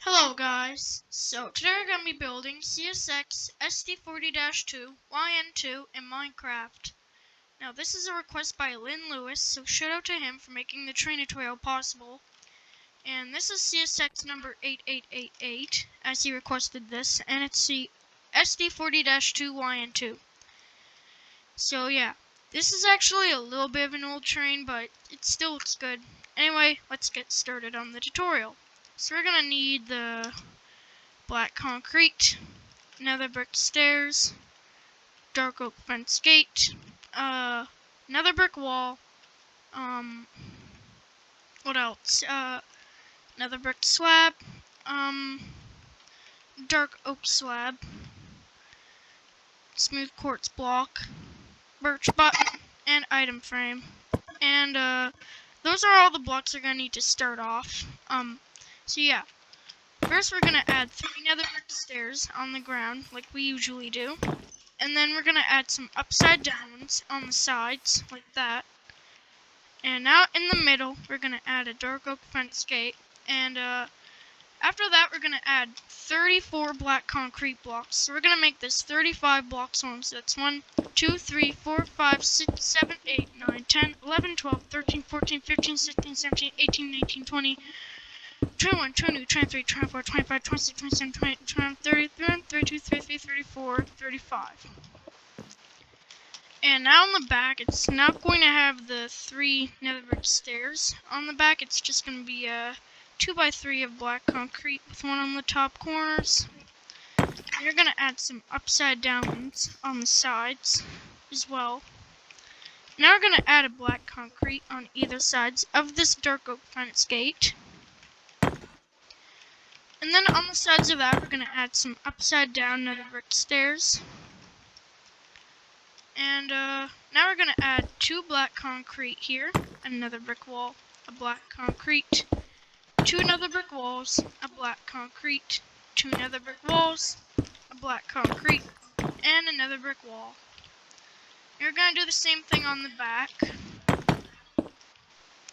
Hello guys, so today we're going to be building CSX SD40-2 YN2 in Minecraft. Now this is a request by Lyn Lewis, so shout out to him for making the train tutorial possible. And this is CSX number 8888, as he requested this, and it's the SD40-2 YN2. So yeah, this is actually a little bit of an old train, but it still looks good. Anyway, let's get started on the tutorial. So we're going to need the black concrete, nether brick stairs, dark oak fence gate, nether brick wall, what else? Nether brick slab, dark oak slab, smooth quartz block, birch button, and item frame. And, those are all the blocks we're gonna need to start off. So yeah. First, we're going to add 3 nether brick stairs on the ground, like we usually do. And then we're going to add some upside down ones on the sides, like that. And now in the middle, we're going to add a dark oak fence gate. And after that, we're going to add 34 black concrete blocks. So we're going to make this 35 blocks long. So that's 1, 2, 3, 4, 5, 6, 7, 8, 9, 10, 11, 12, 13, 14, 15, 16, 17, 18, 19, 20, 21, 22, 23, 24, 25, 26, 27, 28, 29, 30, 31, 32, 33, 34, 35. And now on the back, it's not going to have the 3 nether brick stairs. On the back, it's just going to be a 2x3 of black concrete with one on the top corners. And you're going to add some upside down ones on the sides as well. Now we're going to add a black concrete on either sides of this dark oak fence gate. And then on the sides of that, we're going to add some upside down nether brick stairs. And now we're going to add 2 black concrete here, another brick wall, a black concrete, 2 nether brick walls, a black concrete, 2 nether brick walls, a black concrete, and another brick wall. You're going to do the same thing on the back.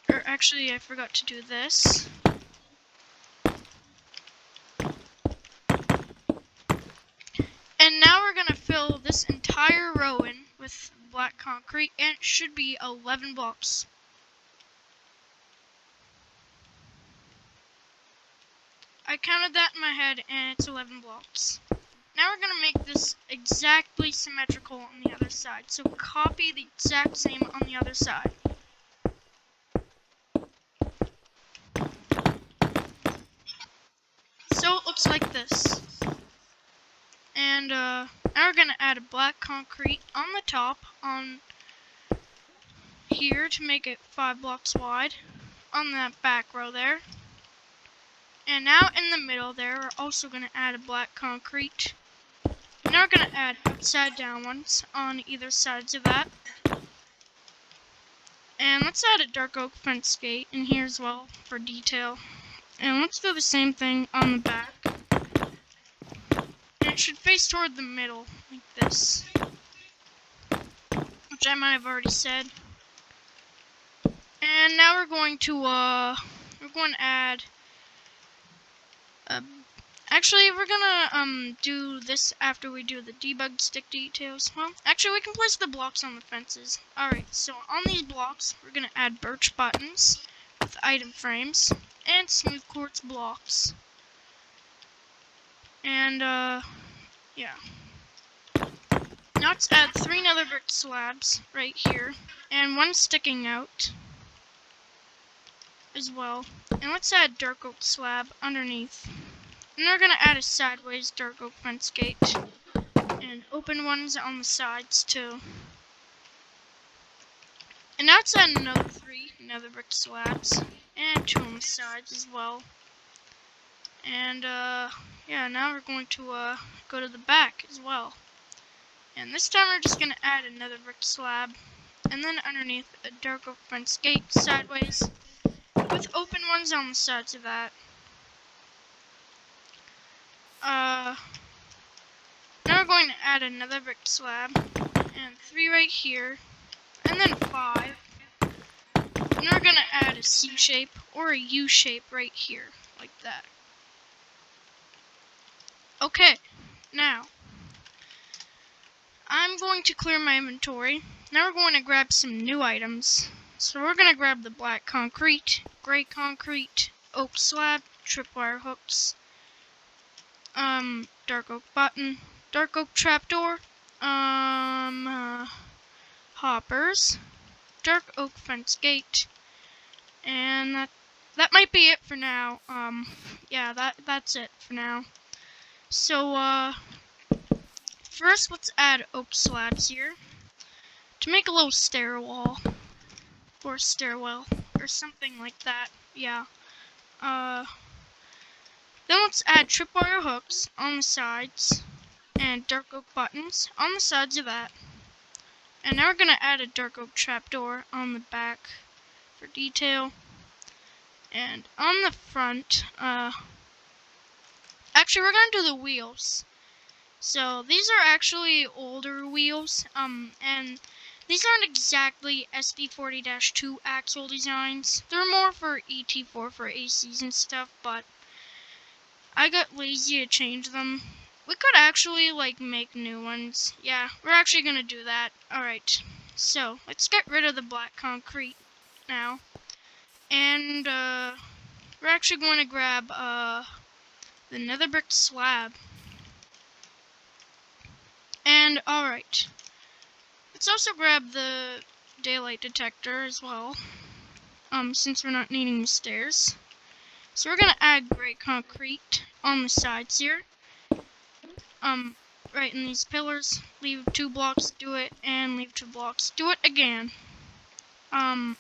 Or actually, I forgot to do this. And now we're going to fill this entire row in with black concrete, and it should be 11 blocks. I counted that in my head, and it's 11 blocks. Now we're going to make this exactly symmetrical on the other side, so copy the exact same on the other side. So it looks like this. And now we're going to add a black concrete on the top on here to make it 5 blocks wide on that back row there. And now in the middle there, we're also going to add a black concrete. Now we're going to add upside down ones on either sides of that. And let's add a dark oak fence gate in here as well for detail. And let's do the same thing on the back. And it should face toward the middle, like this. Which I might have already said. And now we're going to add actually, we're gonna do this after we do the debug stick details. Well, actually, we can place the blocks on the fences. Alright, so on these blocks, we're gonna add birch buttons with item frames and smooth quartz blocks. And, yeah. Now let's add 3 nether brick slabs right here, and 1 sticking out as well. And let's add dark oak slab underneath. And we're going to add a sideways dark oak fence gate and open ones on the sides too. And now let's add another 3 nether brick slabs and 2 on the sides as well. And yeah, now we're going to go to the back as well. And this time we're just going to add another brick slab and then underneath a dark oak fence gate sideways with open ones on the sides of that. Now we're going to add another brick slab, and 3 right here, and then 5. And we're going to add a C shape or a U shape right here, like that. Okay, now I'm going to clear my inventory. Now we're going to grab some new items. So we're going to grab the black concrete, gray concrete, oak slab, tripwire hooks, dark oak button, dark oak trapdoor, hoppers, dark oak fence gate, and that might be it for now. Yeah, that's it for now. So, first let's add oak slabs here to make a little stairwell, or stairwell, or something like that. Yeah. Then let's add tripwire hooks on the sides, and dark oak buttons on the sides of that. And now we're gonna add a dark oak trapdoor on the back for detail. And on the front, actually we're gonna do the wheels. So these are actually older wheels, and these aren't exactly SD40-2 axle designs. They're more for ET4 for ACs and stuff, but I got lazy to change them. We could actually, like, make new ones. Yeah, we're actually gonna do that. Alright, so let's get rid of the black concrete now. And, we're actually going to grab, the nether brick slab. And, alright. Let's also grab the daylight detector as well, since we're not needing the stairs. So we're gonna add gray concrete on the sides here. Right in these pillars. Leave 2 blocks, do it, and leave 2 blocks, do it again. And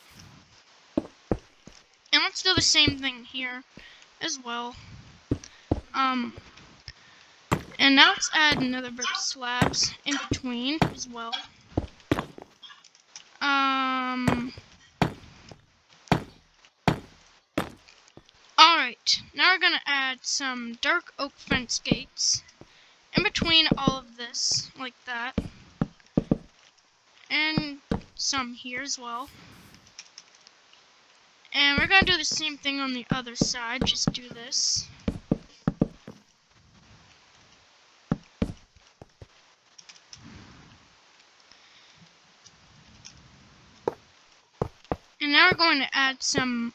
let's do the same thing here as well. And now let's add another brick slabs in between as well. Alright, now we're gonna add some dark oak fence gates in between all of this, like that. And some here as well. And we're gonna do the same thing on the other side, just do this. And now we're going to add some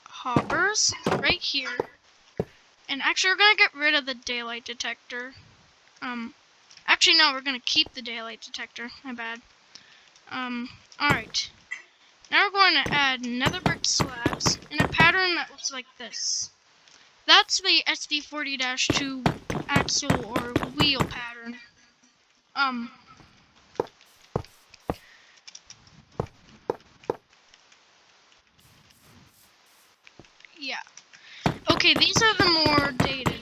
hoppers right here. And actually we're gonna get rid of the daylight detector. Actually no, we're gonna keep the daylight detector, my bad. Alright. Now we're going to add nether brick slabs in a pattern that looks like this. That's the SD40-2 axle or wheel pattern. Yeah. Okay, these are the more dated,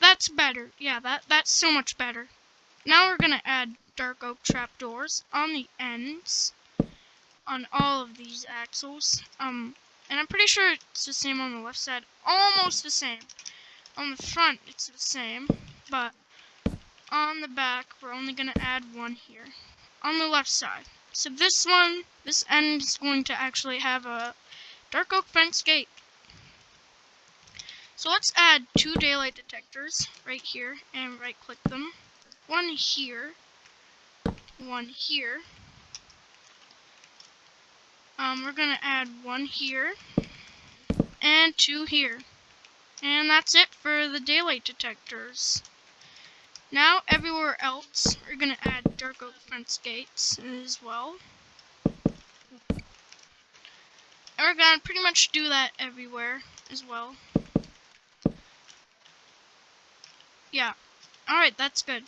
that's better. Yeah, that's so much better. Now we're gonna add dark oak trapdoors on the ends on all of these axles. And I'm pretty sure it's the same on the left side. Almost the same. On the front, it's the same, but on the back, we're only gonna add one here on the left side. So this end is going to actually have a dark oak fence gate. So let's add 2 daylight detectors right here and right click them. One here, one here. We're gonna add 1 here and 2 here. And that's it for the daylight detectors. Now everywhere else, we're gonna add dark oak fence gates as well. And we're gonna pretty much do that everywhere as well. Yeah. Alright, that's good.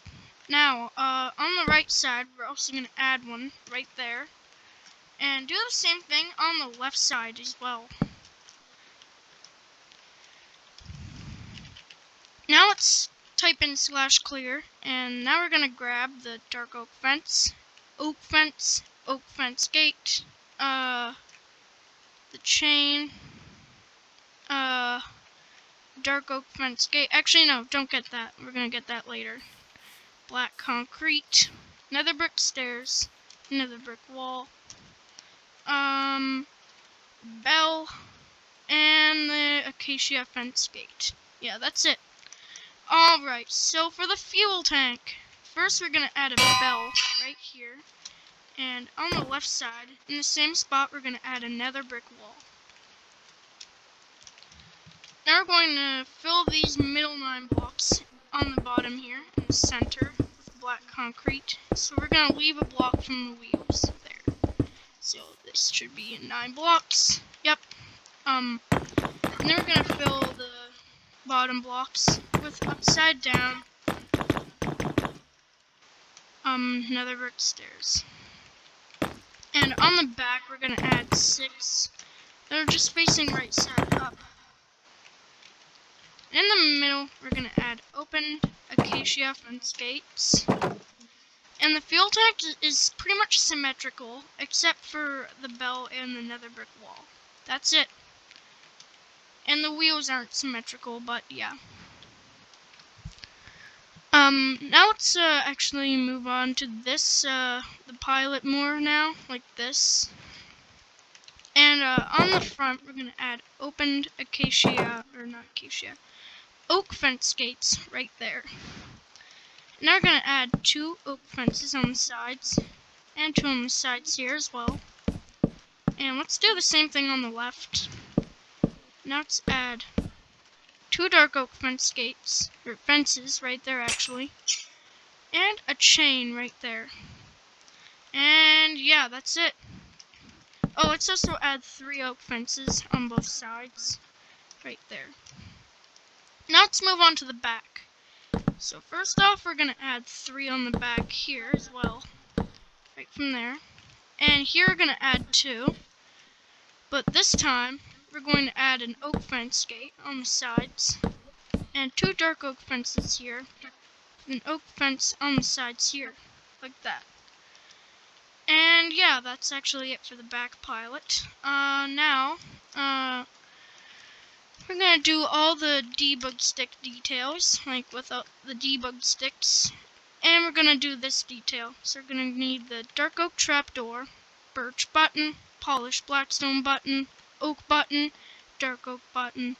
Now, on the right side, we're also gonna add one right there. And do the same thing on the left side as well. Now let's type in /clear, and now we're gonna grab the dark oak fence gate, the chain, dark oak fence gate. Actually, no, don't get that. We're gonna get that later. Black concrete, nether brick stairs, nether brick wall, bell, and the acacia fence gate. Yeah, that's it. Alright, so for the fuel tank, first we're gonna add a bell right here. And on the left side, in the same spot, we're gonna add another brick wall. Now we're going to fill these middle 9 blocks on the bottom here in the center with black concrete. So we're going to leave a block from the wheels there. So this should be 9 blocks. Yep. And then we're going to fill the bottom blocks with upside down nether brick stairs. And on the back we're going to add 6 that are just facing right side up. In the middle, we're going to add open acacia fence gates. And the fuel tank is pretty much symmetrical, except for the bell and the nether brick wall. That's it. And the wheels aren't symmetrical, but yeah. Now let's actually move on to this, the pilot more now, like this. And on the front, we're going to add opened acacia, or not acacia, oak fence gates right there. Now we're going to add 2 oak fences on the sides, and 2 on the sides here as well. And let's do the same thing on the left. Now let's add 2 dark oak fence gates, or fences right there actually, and a chain right there. And yeah, that's it. Oh, let's also add 3 oak fences on both sides, right there. Now let's move on to the back. So first off, we're going to add 3 on the back here as well, right from there. And here we're going to add 2, but this time we're going to add an oak fence gate on the sides, and 2 dark oak fences here, an oak fence on the sides here, like that. And yeah, that's actually it for the back pilot. Now, we're going to do all the debug stick details, like without the debug sticks. And we're going to do this detail. So we're going to need the dark oak trapdoor, birch button, polished blackstone button, oak button, dark oak button,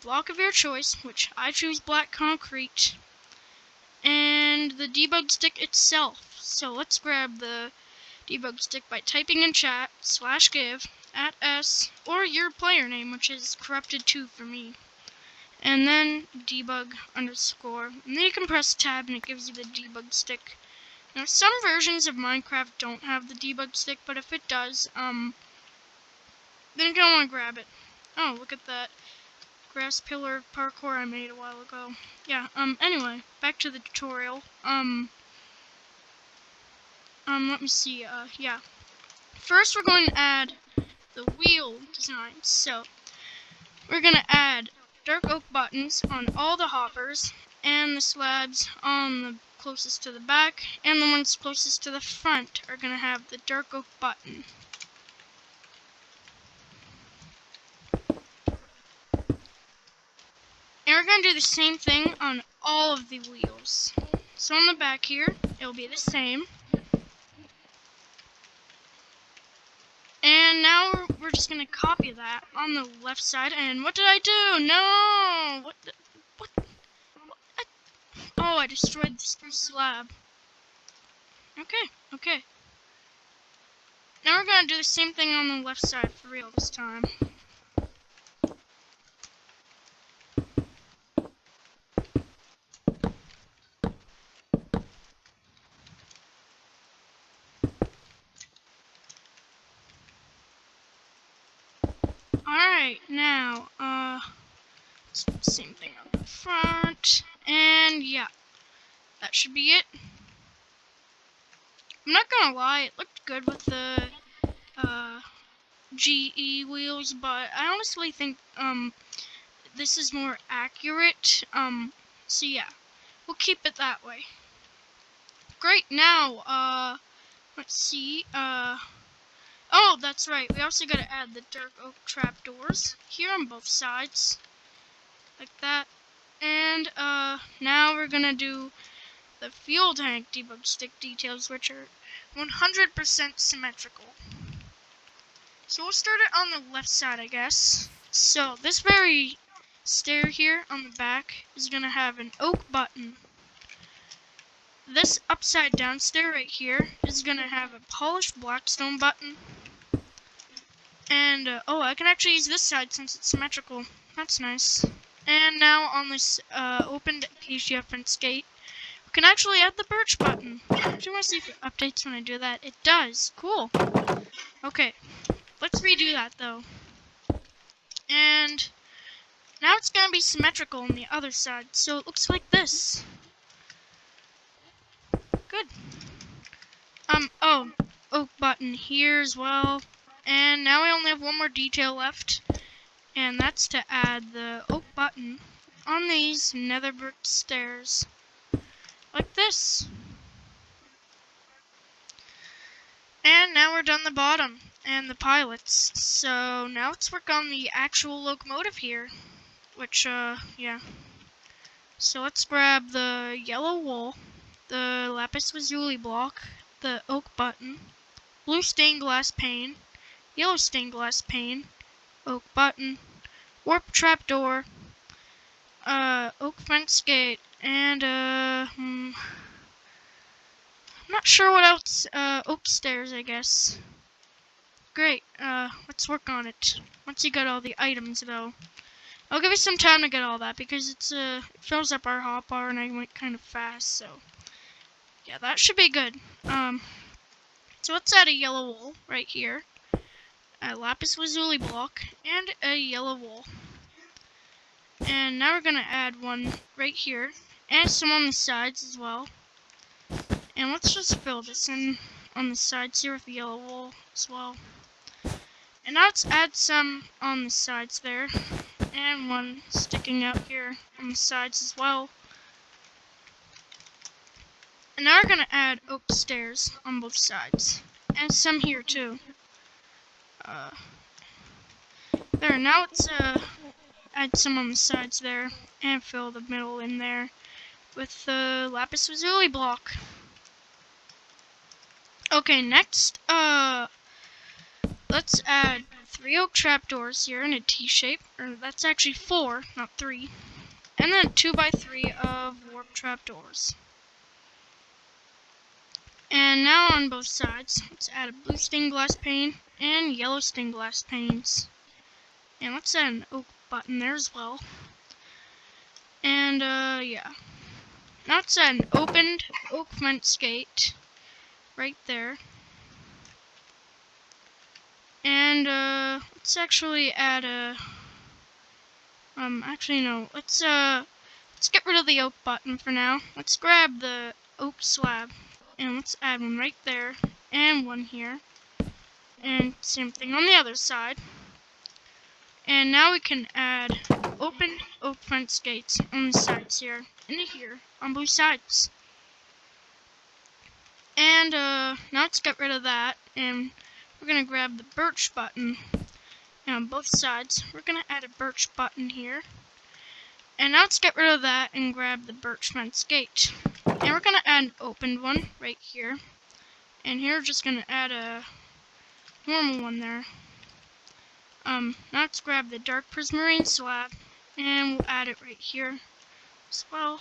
block of your choice, which I choose black concrete, and the debug stick itself. So let's grab the debug stick by typing in chat /give @s or your player name, which is corrupted2 for me, and then debug underscore, and then you can press tab and it gives you the debug stick. Now some versions of Minecraft don't have the debug stick, but if it does, then you're gonna want to grab it. Oh, look at that grass pillar parkour I made a while ago. Yeah, anyway, back to the tutorial. Let me see, yeah. First we're going to add the wheel design. So we're going to add dark oak buttons on all the hoppers, and the slabs on the closest to the back, and the ones closest to the front are going to have the dark oak button. And we're going to do the same thing on all of the wheels. So on the back here, it'll be the same. And now we're just going to copy that on the left side. And what did I do? No! What? Oh, I destroyed this slab. Okay. Now we're going to do the same thing on the left side for real this time. Alright, now, let's do the same thing on the front, and yeah, that should be it. I'm not gonna lie, it looked good with the, GE wheels, but I honestly think, this is more accurate, so yeah, we'll keep it that way. Great, now, let's see, oh, that's right. We also gotta add the dark oak trapdoors here on both sides, like that. And now we're gonna do the fuel tank debug stick details, which are 100% symmetrical. So we'll start it on the left side, I guess. So this very stair here on the back is going to have an oak button. This upside down stair right here is going to have a polished blackstone button. And, oh, I can actually use this side since it's symmetrical. That's nice. And now on this opened acacia fence gate, we can actually add the birch button. I actually want to see if it updates when I do that. It does. Cool. Okay, let's redo that though. And now it's going to be symmetrical on the other side, so it looks like this. Good. Oh, oak button here as well. And now we only have one more detail left, and that's to add the oak button on these nether brick stairs. Like this. And now we're done the bottom and the pilots. So now let's work on the actual locomotive here. Which, yeah. So let's grab the yellow wool, the lapis lazuli block, the oak button, blue stained glass pane, yellow stained glass pane, oak button, warp trapdoor, oak fence gate, and, I'm not sure what else, oak stairs, I guess. Great, let's work on it. Once you got all the items, though. I'll give you some time to get all that, because it's, it fills up our hotbar, and I went kind of fast, so. Yeah, that should be good. So let's add a yellow wool right here, a lapis lazuli block, and a yellow wool. And now we're gonna add one right here, and some on the sides as well. And let's just fill this in on the sides here with the yellow wool as well. And now let's add some on the sides there, and one sticking out here on the sides as well. And now we're gonna add oak stairs on both sides, and some here too. There, now let's add some on the sides there, and fill the middle in there with the lapis lazuli block. Okay, next, let's add 3 oak trapdoors here in a T-shape, or that's actually 4, not 3, and then 2x3 of warp trapdoors. And now on both sides, let's add a blue stained glass pane and yellow stained glass panes. And let's add an oak button there as well. And, yeah. Now let's add an opened oak fence gate right there. And, let's actually add a, actually no, let's get rid of the oak button for now. Let's grab the oak slab, and let's add one right there, and one here. And same thing on the other side. And now we can add open oak fence gates on the sides here, and here, on both sides. And, now let's get rid of that, and we're gonna grab the birch button. And on both sides, we're gonna add a birch button here. And now let's get rid of that and grab the birch fence gate. And we're gonna add an opened one right here. And here we're just gonna add a normal one there. Now let's grab the dark prismarine slab, and we'll add it right here as well.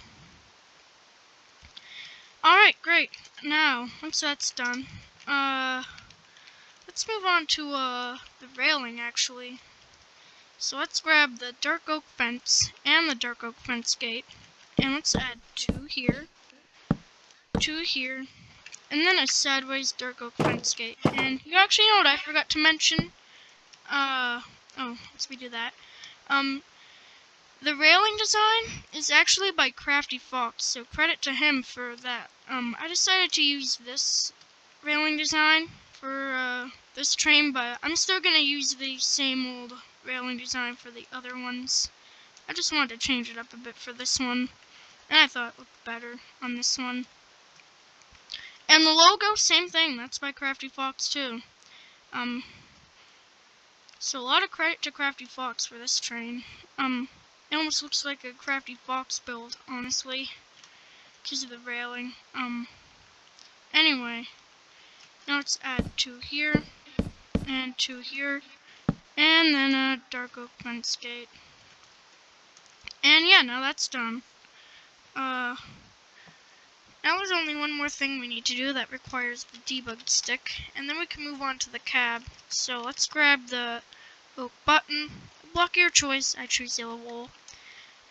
Alright, great. Now, once that's done, let's move on to, the railing, actually. So let's grab the dark oak fence and the dark oak fence gate, and let's add 2 here, 2 here, and then a sideways dark oak fence gate. And you actually know what I forgot to mention? Oh, let's redo that. The railing design is actually by Crafty Fox, so credit to him for that. I decided to use this railing design for, this train, but I'm still gonna use the same old railing design for the other ones. I just wanted to change it up a bit for this one, and I thought it looked better on this one. And the logo, same thing, that's by Crafty Fox too. So a lot of credit to Crafty Fox for this train. It almost looks like a Crafty Fox build, honestly, because of the railing. Anyway, now let's add 2 here, and 2 here, and then a dark oak fence gate. And yeah, now that's done. Now there's only one more thing we need to do that requires the debug stick, and then we can move on to the cab. So let's grab the oak button, block your choice, I choose yellow wool,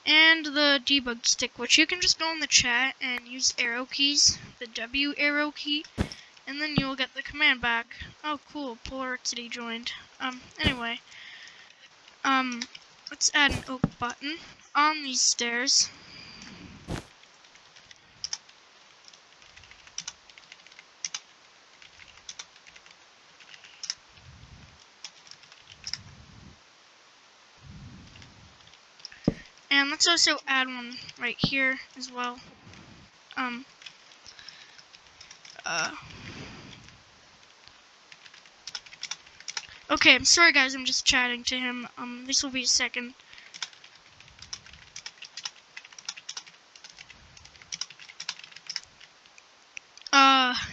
and the debug stick, which you can just go in the chat and use arrow keys, the W arrow key, and then you'll get the command back. Oh cool, Polarity joined. Anyway, let's add an oak button on these stairs. And let's also add one right here as well. Okay, I'm sorry guys, I'm just chatting to him. This will be a second.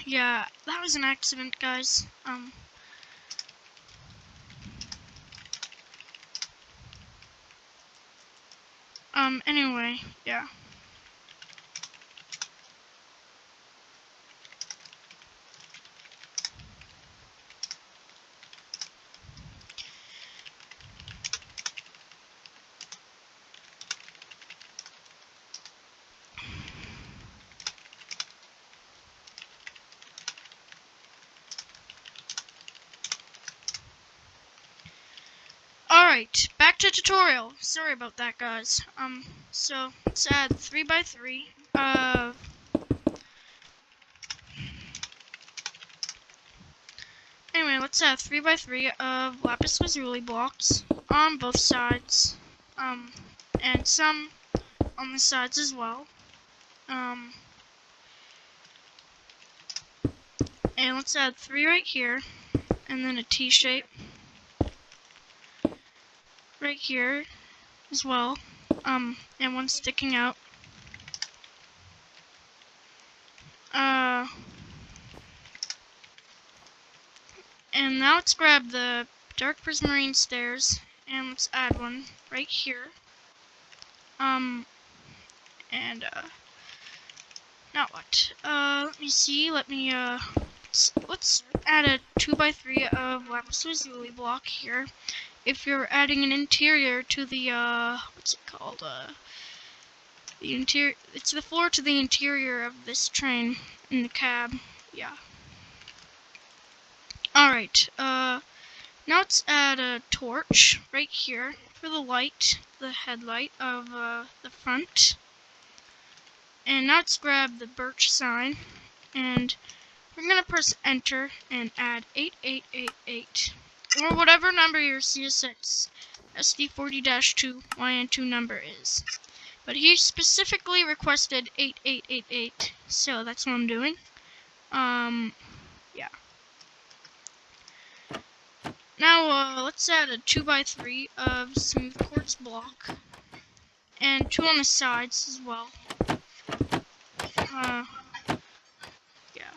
Yeah, that was an accident, guys. Anyway, yeah. Alright, back to tutorial. Sorry about that, guys. So let's add 3x3 anyway, let's add 3x3 of lapis lazuli blocks on both sides. And some on the sides as well. And let's add 3 right here, and then a T shape right here as well. And one sticking out. And now let's grab the dark prismarine stairs, and let's add one right here. Now what? Let me see, let's add a 2x3 of lapis lazuli block here. If you're adding an interior to the, what's it called, the interior, it's the floor to the interior of this train in the cab, yeah. Alright, now let's add a torch right here for the light, the headlight of, the front. And now let's grab the birch sign, and we're gonna press enter and add 8888, or whatever number your CSX SD40-2 YN2 number is. But he specifically requested 8888, so that's what I'm doing. Yeah. Now, let's add a 2x3 of smooth quartz block, and 2 on the sides as well. Yeah.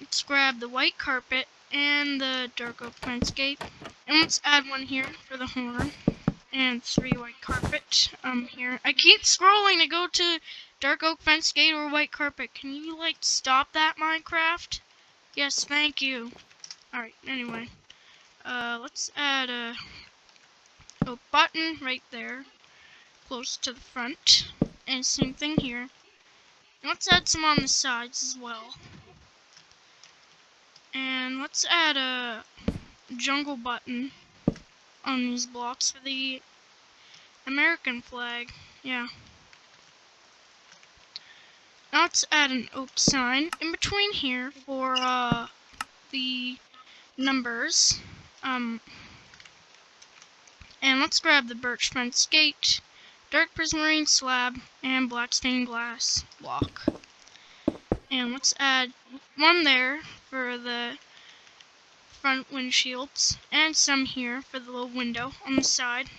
Let's grab the white carpet and the dark oak fence gate, and let's add one here for the horn, and 3 white carpet, here. I keep scrolling to go to dark oak fence gate or white carpet. Can you, like, stop that, Minecraft? Yes, thank you. Alright, anyway. Let's add a oak button right there, close to the front, and same thing here. And let's add some on the sides as well. And let's add a jungle button on these blocks for the American flag. Yeah. Now let's add an oak sign in between here for the numbers. And let's grab the birch fence gate, dark prismarine slab, and black stained glass block. And let's add one there for the front windshields, and some here for the little window on the side.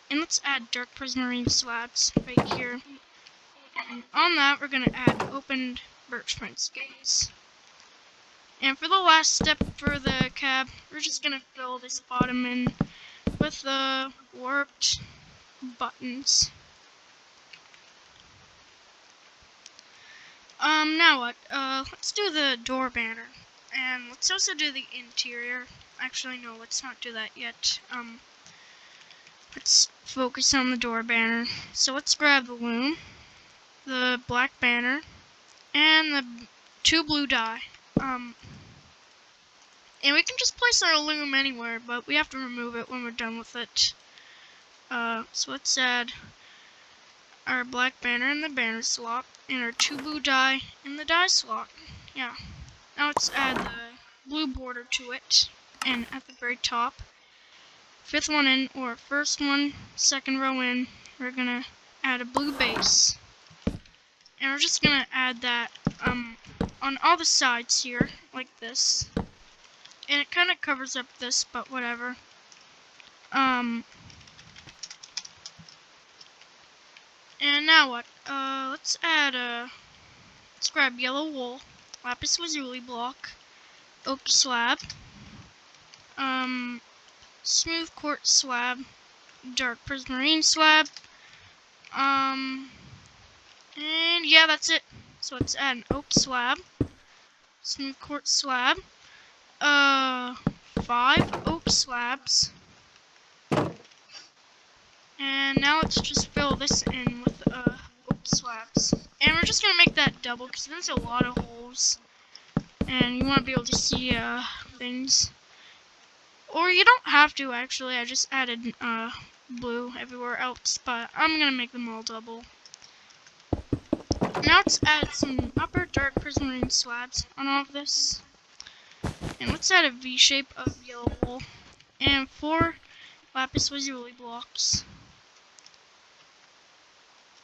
And let's add dark prismarine slabs right here. And on that, we're going to add opened birch fence gates. And for the last step for the cab, we're just going to fill this bottom in with the warped buttons. Now what? Let's do the door banner. And let's also do the interior. Actually, no, let's not do that yet. Let's focus on the door banner. So let's grab the loom, the black banner, and the 2 blue dye. And we can just place our loom anywhere, but we have to remove it when we're done with it. So let's add our black banner in the banner slot, and our 2 blue dye in the dye slot. Yeah. Now let's add the blue border to it, and at the very top, 5th one in, or 1st one, 2nd row in, we're gonna add a blue base. And we're just gonna add that on all the sides here, like this. And it kind of covers up this, but whatever. And now what? Let's grab yellow wool, lapis lazuli block, oak slab, smooth quartz slab, dark prismarine slab, and yeah, that's it. So let's add an oak slab, smooth quartz slab, 5 oak slabs, and now let's just fill this in with oak slabs. And we're just gonna make that double because there's a lot of holes, and you want to be able to see things. Or you don't have to, actually. I just added blue everywhere else, but I'm gonna make them all double. Now let's add some upper dark prismarine slabs on all of this. And let's add a V shape of yellow wool and 4 lapis lazuli blocks.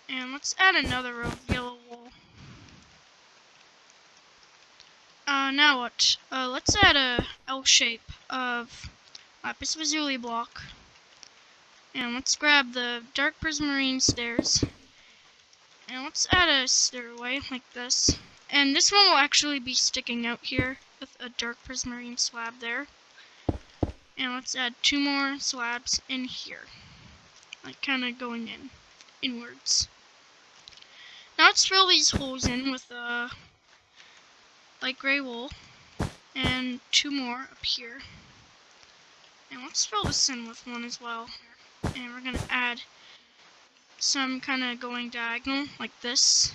And let's add another row of yellow wool. Now what? Let's add a L shape of lapis lazuli block. And let's grab the dark prismarine stairs. And let's add a stairway like this. And this one will actually be sticking out here with a dark prismarine slab there. And let's add 2 more slabs in here. Like kind of going inwards. Now let's fill these holes in with light gray wool. And 2 more up here. And let's fill this in with 1 as well. And we're going to add some kind of going diagonal like this.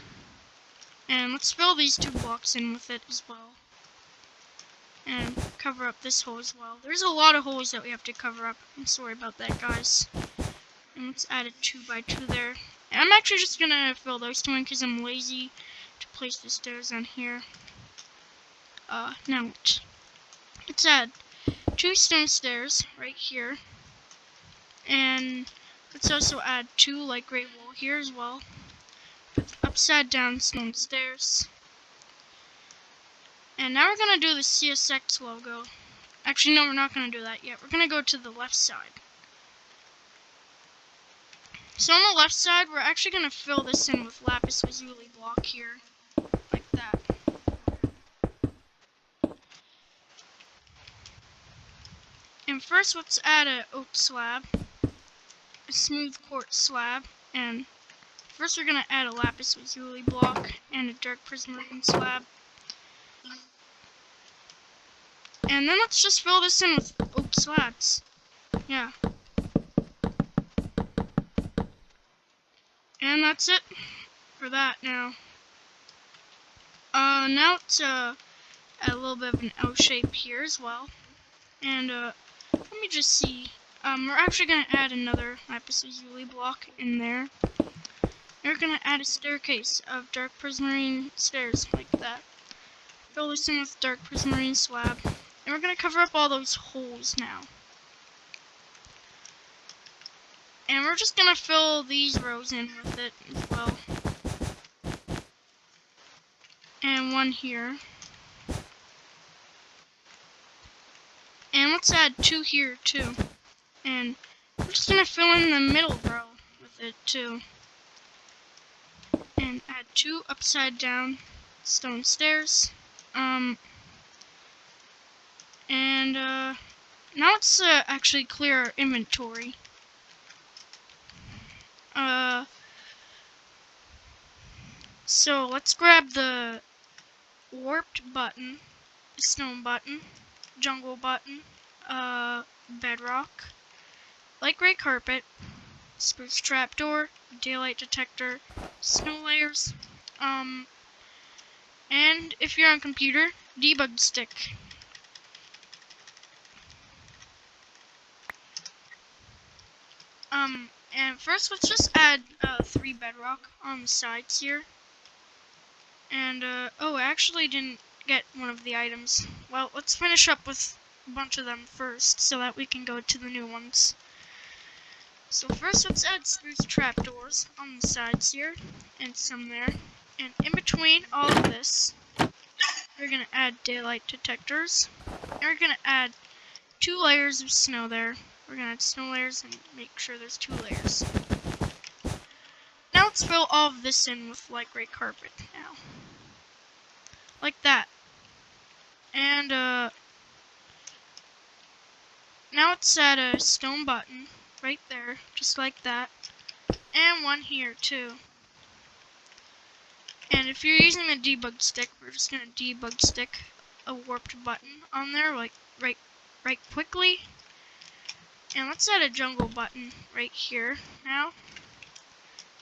And let's fill these 2 blocks in with it as well. And cover up this hole as well. There's a lot of holes that we have to cover up. I'm sorry about that, guys. And let's add a 2x2 there. And I'm actually just going to fill those 2 in because I'm lazy to place the stairs on here. Now let's add 2 stone stairs right here. And let's also add 2 light gray wool here as well, with upside down stone stairs. And now we're going to do the CSX logo. Actually, no, we're not going to do that yet. We're going to go to the left side. So on the left side, we're actually going to fill this in with lapis lazuli block here, like that. And first, let's add an oak slab, a smooth quartz slab, and first we're going to add a lapis lazuli block and a dark prismarine slab. And then let's just fill this in with oak slabs. Yeah. And that's it for that now. Now let's add a little bit of an L shape here as well. And let me just see. We're actually going to add another lapis lazuli block in there. We're going to add a staircase of dark prismarine stairs like that. Fill this in with dark prismarine slab. And we're going to cover up all those holes now. And we're just going to fill these rows in with it as well. And 1 here. And let's add 2 here too. And we're just going to fill in the middle row with it too. And add 2 upside down stone stairs. Now let's actually clear our inventory. So let's grab the warped button, stone button, jungle button, bedrock, light gray carpet, spruce trapdoor, daylight detector, snow layers, and if you're on computer, debug stick. And first let's just add 3 bedrock on the sides here. And, oh, I actually didn't get one of the items. Well, let's finish up with a bunch of them first, so that we can go to the new ones. So first, let's add spruce trapdoors on the sides here, and some there. And in between all of this, we're gonna add daylight detectors. And we're gonna add 2 layers of snow there. We're gonna add snow layers and make sure there's 2 layers. Now let's fill all of this in with light gray carpet now. Like that. And, now let's add a stone button right there, just like that. And one here, too. And if you're using the debug stick, we're just gonna debug stick a warped button on there, like right quickly. And let's add a jungle button right here now.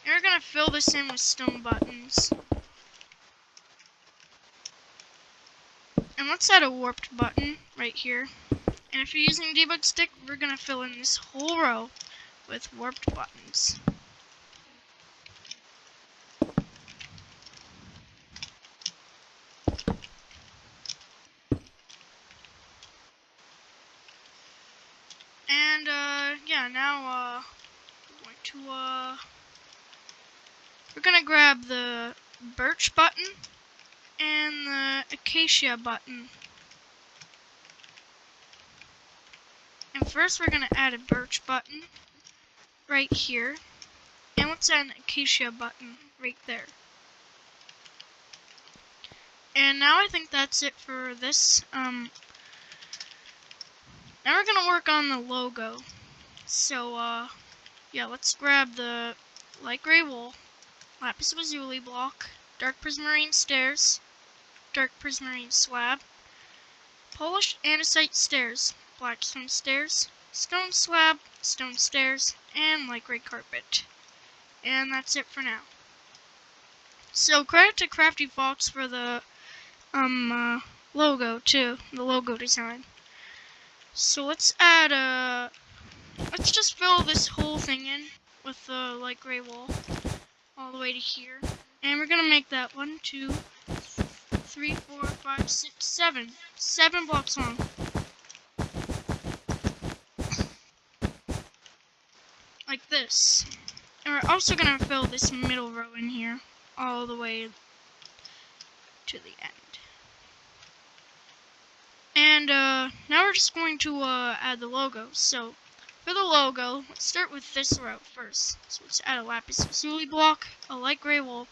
And we're gonna fill this in with stone buttons. And let's add a warped button right here. And if you're using debug stick, we're gonna fill in this whole row with warped buttons. And yeah, now we're gonna grab the birch button and the acacia button. And first we're gonna add a birch button right here. And let's add an acacia button right there. And now I think that's it for this. Now we're gonna work on the logo. So yeah, let's grab the light gray wool, lapis lazuli block, dark prismarine stairs, dark prismarine slab, polished andesite stairs, blackstone stairs, stone slab, stone stairs, and light gray carpet. And that's it for now. So credit to Crafty Fox for the logo too, the logo design. So let's add let's just fill this whole thing in with the light gray wool all the way to here. And we're gonna make that 1, 2, 3, 4, 5, 6, 7. 7 blocks long. Like this. And we're also gonna fill this middle row in here all the way to the end. And now we're just going to add the logo. So for the logo, let's start with this row first. So let's add a lapis lazuli block, a light gray wool,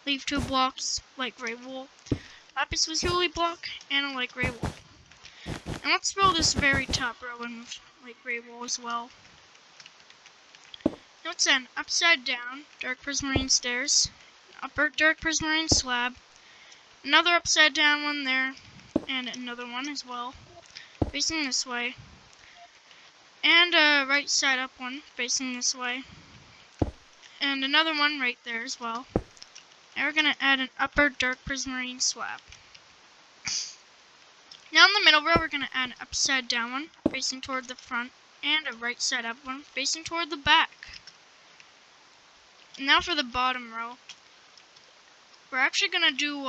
leave 2 blocks, light gray wool, lapis lazuli block, and a light gray wool. And let's fill this very top row in with light gray wool as well. Now let's add an upside down dark prismarine stairs, upper dark prismarine slab, another upside down one there, and another one as well, facing this way. And a right side up one facing this way. And another one right there as well. And we're going to add an upper dark prismarine slab. Now in the middle row we're going to add an upside down one facing toward the front. And a right side up one facing toward the back. Now for the bottom row. We're actually going to do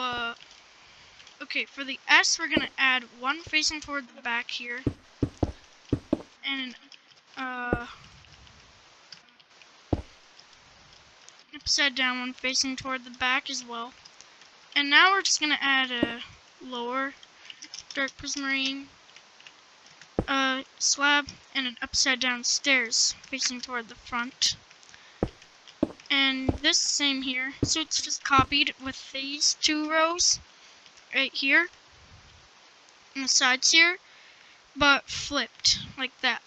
okay, for the S we're going to add one facing toward the back here. And an upside down one facing toward the back as well. And now we're just going to add a lower dark prismarine slab and an upside down stairs facing toward the front. And this same here, so it's just copied with these 2 rows right here on the sides here. but flipped like that.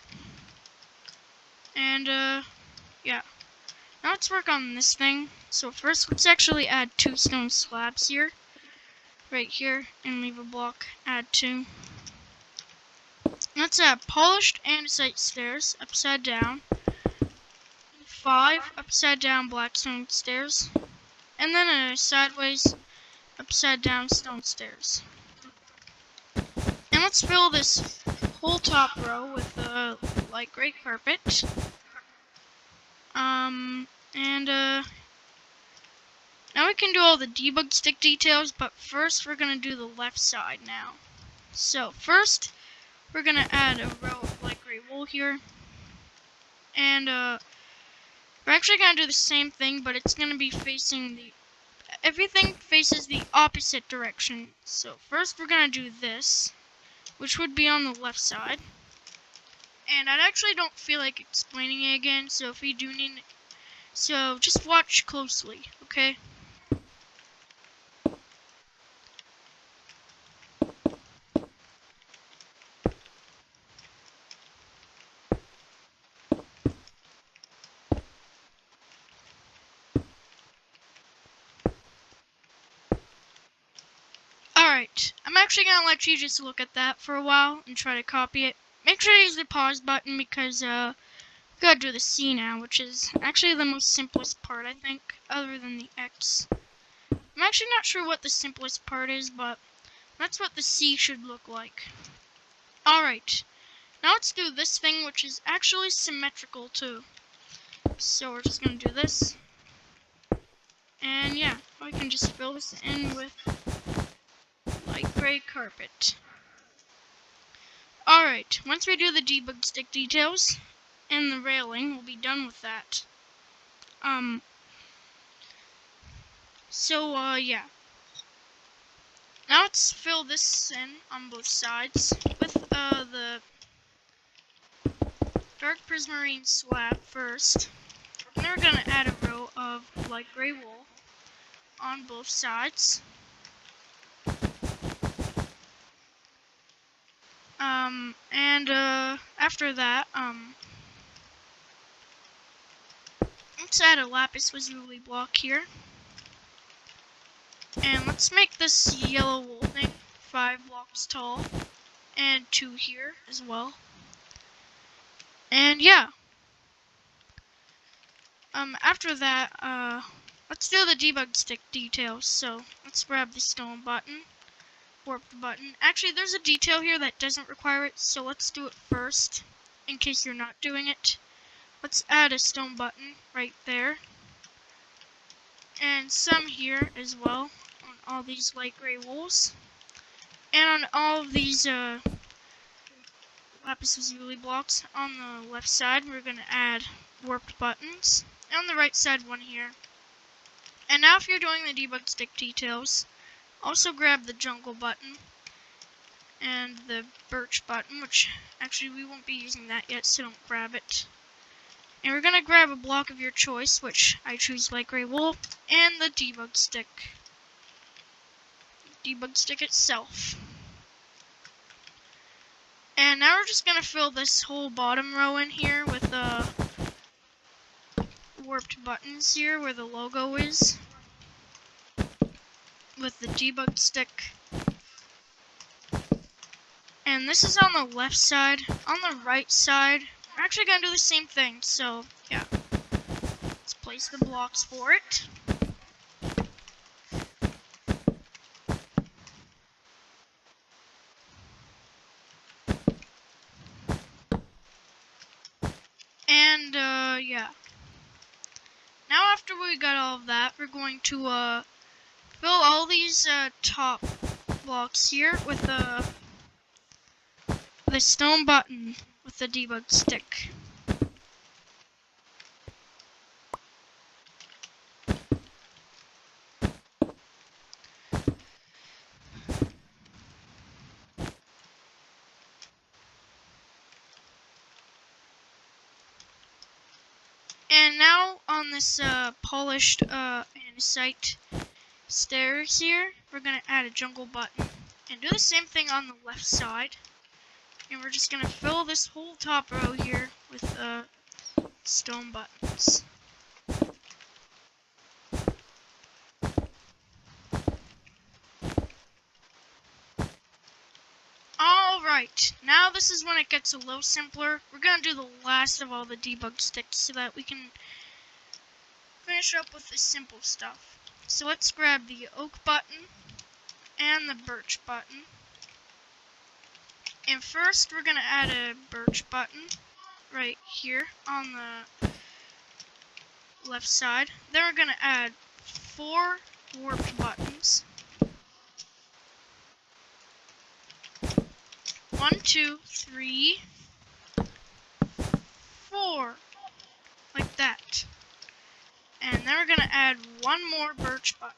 And yeah. Now let's work on this thing. So first, let's actually add 2 stone slabs here, right here, and leave a block. Add 2. Let's add polished andesite stairs, upside down. 5 upside down blackstone stairs, and then a sideways upside down stone stairs. And let's fill this whole top row with a light gray carpet. Now we can do all the debug stick details, but first we're going to do the left side now. So first, we're going to add a row of light gray wool here. And we're actually going to do the same thing, but it's going to be facing everything faces the opposite direction. So first we're going to do this, which would be on the left side. And I actually don't feel like explaining it again, so if you do need, so just watch closely, okay? Alright, I'm actually going to let you just look at that for a while and try to copy it. Make sure to use the pause button because we gotta do the C now, which is actually the most simplest part, I think, other than the X. I'm actually not sure what the simplest part is, but that's what the C should look like. Alright, now let's do this thing, which is actually symmetrical too. So we're just going to do this. And yeah, we can just fill this in with light gray carpet. Alright, once we do the debug stick details and the railing, we'll be done with that. Yeah. Now let's fill this in on both sides with the dark prismarine slab first. And then we're going to add a row of light gray wool on both sides. After that, let's add a lapis lazuli block here. And let's make this yellow wool thing 5 blocks tall, and 2 here as well. And yeah. After that, let's do the debug stick details. So let's grab the stone button, warp the button. Actually, there's a detail here that doesn't require it, so let's do it first, in case you're not doing it. Let's add a stone button right there. And some here as well, on all these light gray wools. And on all of these lapis lazuli blocks on the left side, we're going to add warped buttons. And on the right side, one here. And now if you're doing the debug stick details, also grab the jungle button and the birch button, which actually we won't be using that yet, so don't grab it. And we're going to grab a block of your choice, which I choose light gray wool, and the debug stick. Debug stick itself. And now we're just going to fill this whole bottom row in here with warped buttons here where the logo is, with the debug stick. And this is on the left side. On the right side, we're actually going to do the same thing, so yeah. Let's place the blocks for it. And yeah. Now after we got all of that, we're going to fill all these top blocks here with the stone button with the debug stick. And now on this polished andesite stairs here, we're going to add a jungle button and do the same thing on the left side. And we're just gonna fill this whole top row here with stone buttons. Alright, now this is when it gets a little simpler. We're gonna do the last of all the debug sticks so that we can finish up with the simple stuff. So let's grab the oak button and the birch button. And first we're gonna add a birch button right here on the left side. Then we're gonna add 4 warped buttons. 1, 2, 3, 4. Like that. And then we're gonna add 1 more birch button.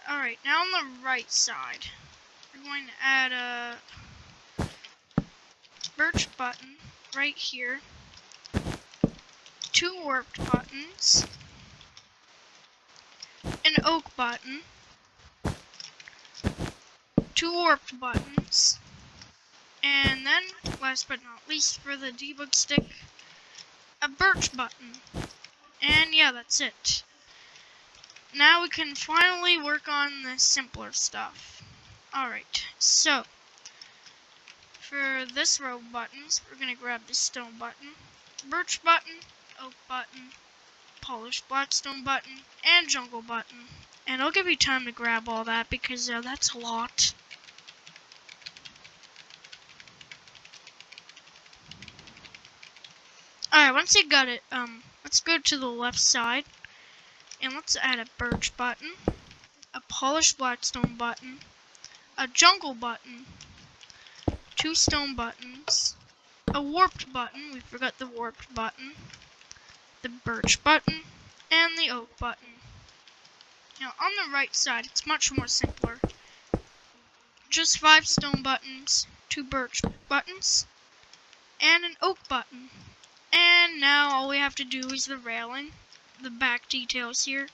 Alright, now on the right side, we're going to add a birch button right here, 2 warped buttons, an oak button, 2 warped buttons, and then, last but not least for the debug stick, a birch button. And yeah, that's it. Now we can finally work on the simpler stuff. Alright, so for this row of buttons, we're going to grab the stone button, birch button, oak button, polished blackstone button, and jungle button. And I'll give you time to grab all that because that's a lot. Alright, once you got it, let's go to the left side. And let's add a birch button, a polished blackstone button, a jungle button, 2 stone buttons, a warped button, we forgot the warped button, the birch button, and the oak button. Now on the right side, it's much more simpler. Just 5 stone buttons, 2 birch buttons, and an oak button. And now all we have to do is the railing, the back details here,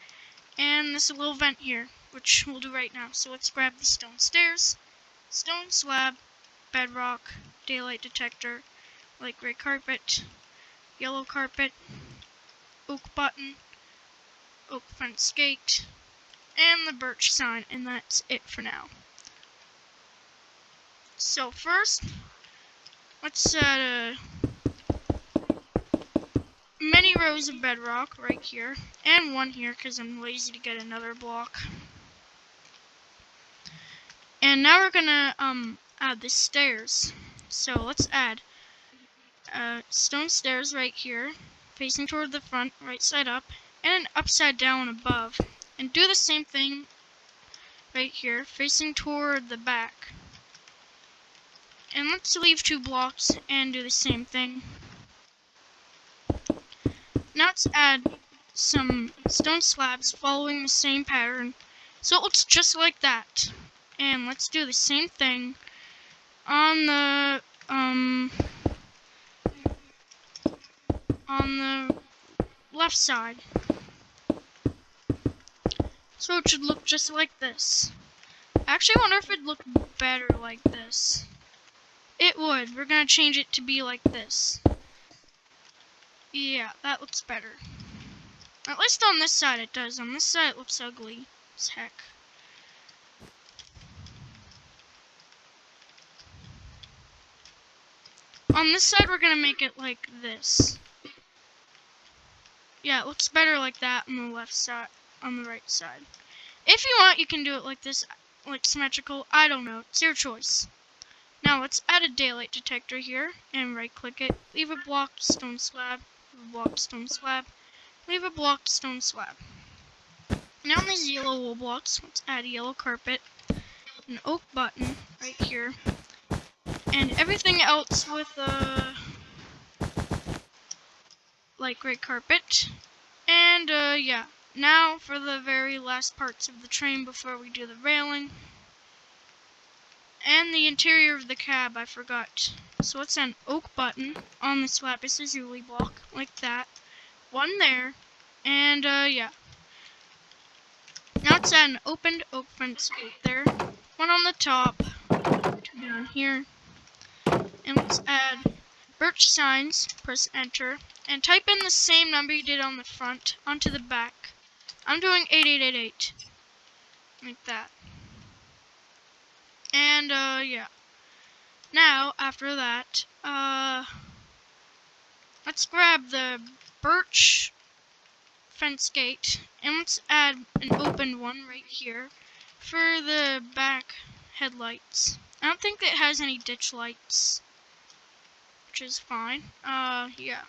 and this little vent here, which we'll do right now. So let's grab the stone stairs, stone slab, bedrock, daylight detector, light gray carpet, yellow carpet, oak button, oak fence gate, and the birch sign, and that's it for now. So first, let's add many rows of bedrock right here, and 1 here because I'm lazy to get another block. And now we're gonna add the stairs. So let's add stone stairs right here, facing toward the front, right side up, and an upside down above. And do the same thing right here, facing toward the back. And let's leave 2 blocks and do the same thing. Now let's add some stone slabs following the same pattern, so it looks just like that. And let's do the same thing on the left side. So it should look just like this. I actually wonder if it'd look better like this. It would. We're gonna change it to be like this. Yeah, that looks better. At least on this side it does. On this side it looks ugly as heck. On this side we're gonna make it like this. Yeah, it looks better like that on the left side, on the right side. If you want, you can do it like this, like symmetrical. I don't know. It's your choice. Now let's add a daylight detector here and right click it. Leave a blocked stone slab. Leave a blocked stone slab. Leave a blocked stone slab. Now on these yellow wool blocks, let's add a yellow carpet, an oak button right here, and everything else with light gray carpet. And yeah. Now for the very last parts of the train before we do the railing. And the interior of the cab, I forgot. So let's add an oak button on the lapis lazuli block, like that. 1 there, and yeah. Now let's add an opened oak fence gate there. 1 on the top, down here. And let's add birch signs, press enter, and type in the same number you did on the front onto the back. I'm doing 8888. Like that. And, yeah. Now, after that, let's grab the birch fence gate, and let's add an open one right here for the back headlights. I don't think it has any ditch lights, which is fine. Yeah.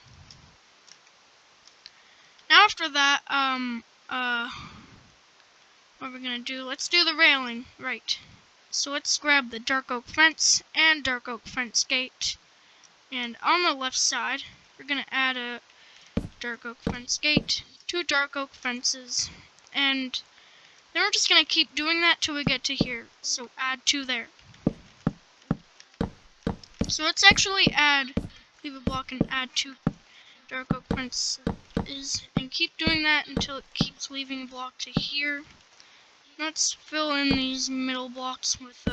Now after that, what we're gonna do, let's do the railing, right. So let's grab the dark oak fence and dark oak fence gate. And on the left side, we're gonna add a dark oak fence gate, 2 dark oak fences, and then we're just gonna keep doing that till we get to here. So add 2 there. So let's actually leave a block and add 2 dark oak fences, and keep doing that until it keeps leaving a block to here. Let's fill in these middle blocks with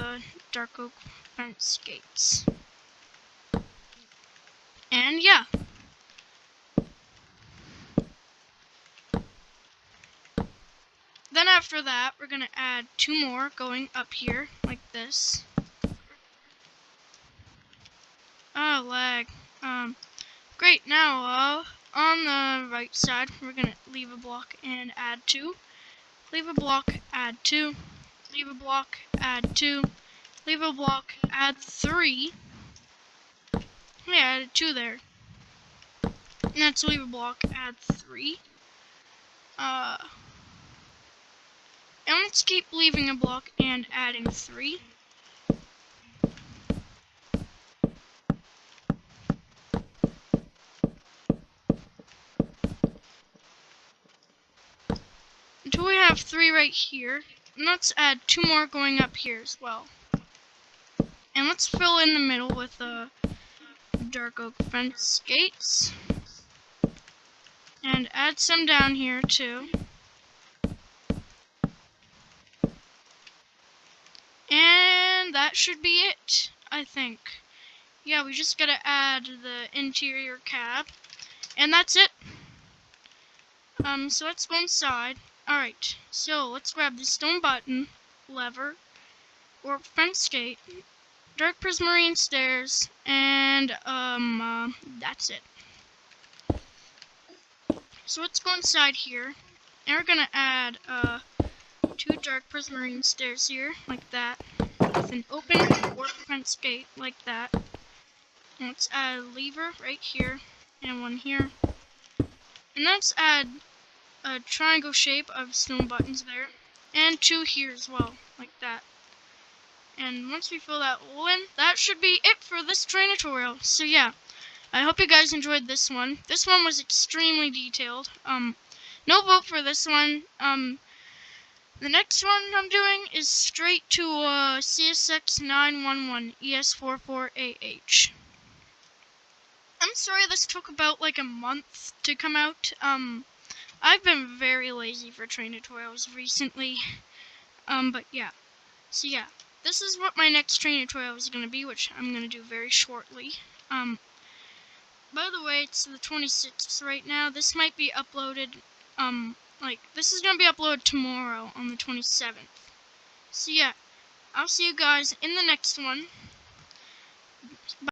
dark oak fence gates. And yeah. Then after that, we're going to add 2 more going up here, like this. Oh, lag. Great, now, on the right side, we're going to leave a block and add 2. Leave a block, add 2. Leave a block, add 2. Leave a block, add 3. Yeah, I added 2 there. And let's leave a block, add 3. And let's keep leaving a block and adding 3. Until we have 3 right here. And let's add 2 more going up here as well. And let's fill in the middle with dark oak fence gates. And add some down here too. And that should be it, I think. Yeah, we just gotta add the interior cab. And that's it. So let's go inside. Alright, so let's grab the stone button, lever, or fence gate, dark prismarine stairs, and, that's it. So let's go inside here, and we're gonna add, 2 dark prismarine stairs here, like that, with an open or fence gate, like that. And let's add a lever right here, and one here. And let's add a triangle shape of stone buttons there, and 2 here as well, like that. And once we fill that all in, that should be it for this train tutorial. So yeah, I hope you guys enjoyed this one. This one was extremely detailed. No vote for this one. The next one I'm doing is straight to CSX 911 ES44AH. I'm sorry this took about like a month to come out. I've been very lazy for train tutorials recently. But yeah. So yeah, this is what my next train tutorial is going to be, which I'm going to do very shortly. By the way, it's the 26th right now. This might be uploaded, this is going to be uploaded tomorrow on the 27th. So yeah, I'll see you guys in the next one.